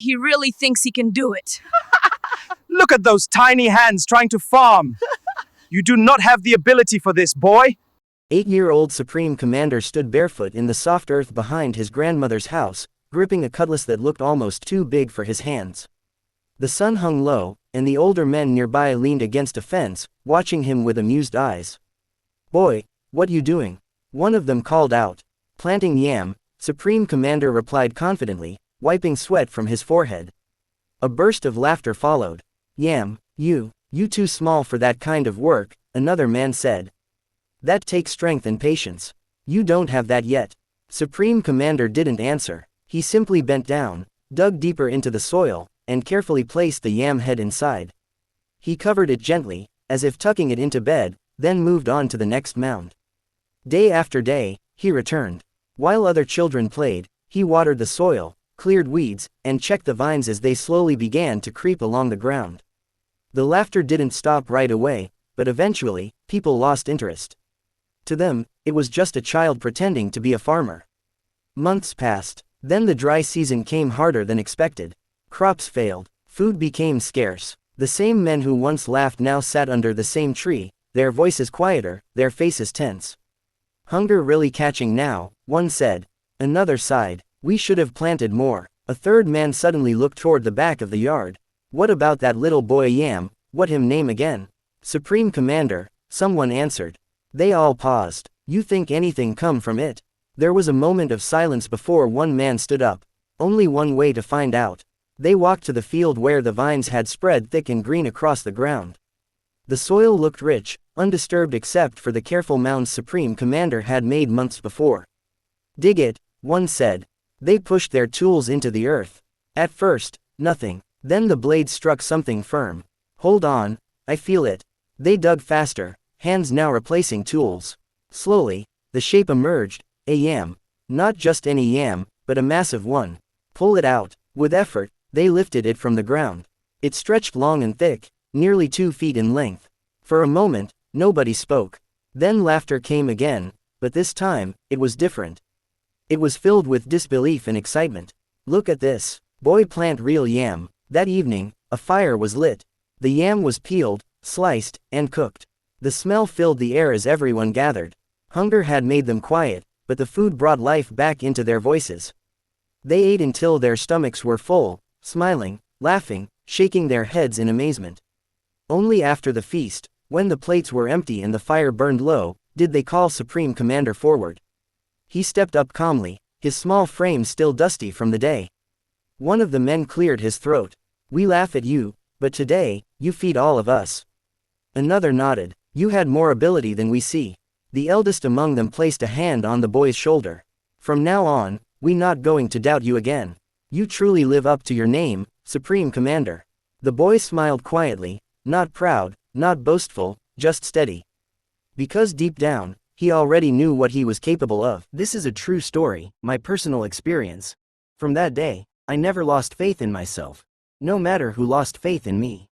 He really thinks he can do it. Look at those tiny hands trying to farm. You do not have the ability for this, boy. 8-year-old Supreme Commander stood barefoot in the soft earth behind his grandmother's house, gripping a cutlass that looked almost too big for his hands. The sun hung low, and the older men nearby leaned against a fence, watching him with amused eyes. "Boy, what you doing?" one of them called out. "Planting yam," Supreme Commander replied confidently, wiping sweat from his forehead. A burst of laughter followed. "Yam, you too small for that kind of work," another man said. "That takes strength and patience. You don't have that yet." Supreme Commander didn't answer. He simply bent down, dug deeper into the soil, and carefully placed the yam head inside. He covered it gently, as if tucking it into bed, then moved on to the next mound. Day after day, he returned. While other children played, he watered the soil, cleared weeds, and checked the vines as they slowly began to creep along the ground. The laughter didn't stop right away, but eventually, people lost interest. To them, it was just a child pretending to be a farmer. Months passed. Then the dry season came harder than expected. Crops failed. Food became scarce. The same men who once laughed now sat under the same tree, their voices quieter, their faces tense. "Hunger really catching now," one said. Another sighed. "We should have planted more." A third man suddenly looked toward the back of the yard. "What about that little boy Yam? What him name again?" "Supreme Commander," someone answered. They all paused. "You think anything come from it?" There was a moment of silence before one man stood up. Only one way to find out. They walked to the field where the vines had spread thick and green across the ground. The soil looked rich, undisturbed except for the careful mounds Supreme Commander had made months before. "Dig it," one said. They pushed their tools into the earth. At first, nothing. Then the blade struck something firm. "Hold on, I feel it." They dug faster, hands now replacing tools. Slowly, the shape emerged, a yam. Not just any yam, but a massive one. "Pull it out." With effort, they lifted it from the ground. It stretched long and thick, nearly 2 feet in length. For a moment, nobody spoke. Then laughter came again, but this time, it was different. It was filled with disbelief and excitement. "Look at this. Boy plant real yam." That evening, a fire was lit. The yam was peeled, sliced, and cooked. The smell filled the air as everyone gathered. Hunger had made them quiet, but the food brought life back into their voices. They ate until their stomachs were full, smiling, laughing, shaking their heads in amazement. Only after the feast, when the plates were empty and the fire burned low, did they call Supreme Commander forward. He stepped up calmly, his small frame still dusty from the day. One of the men cleared his throat. "We laugh at you, but today, you feed all of us." Another nodded. "You had more ability than we see." The eldest among them placed a hand on the boy's shoulder. "From now on, we not going to doubt you again. You truly live up to your name, Supreme Commander." The boy smiled quietly, not proud, not boastful, just steady. Because deep down, he already knew what he was capable of. This is a true story, my personal experience. From that day, I never lost faith in myself. No matter who lost faith in me.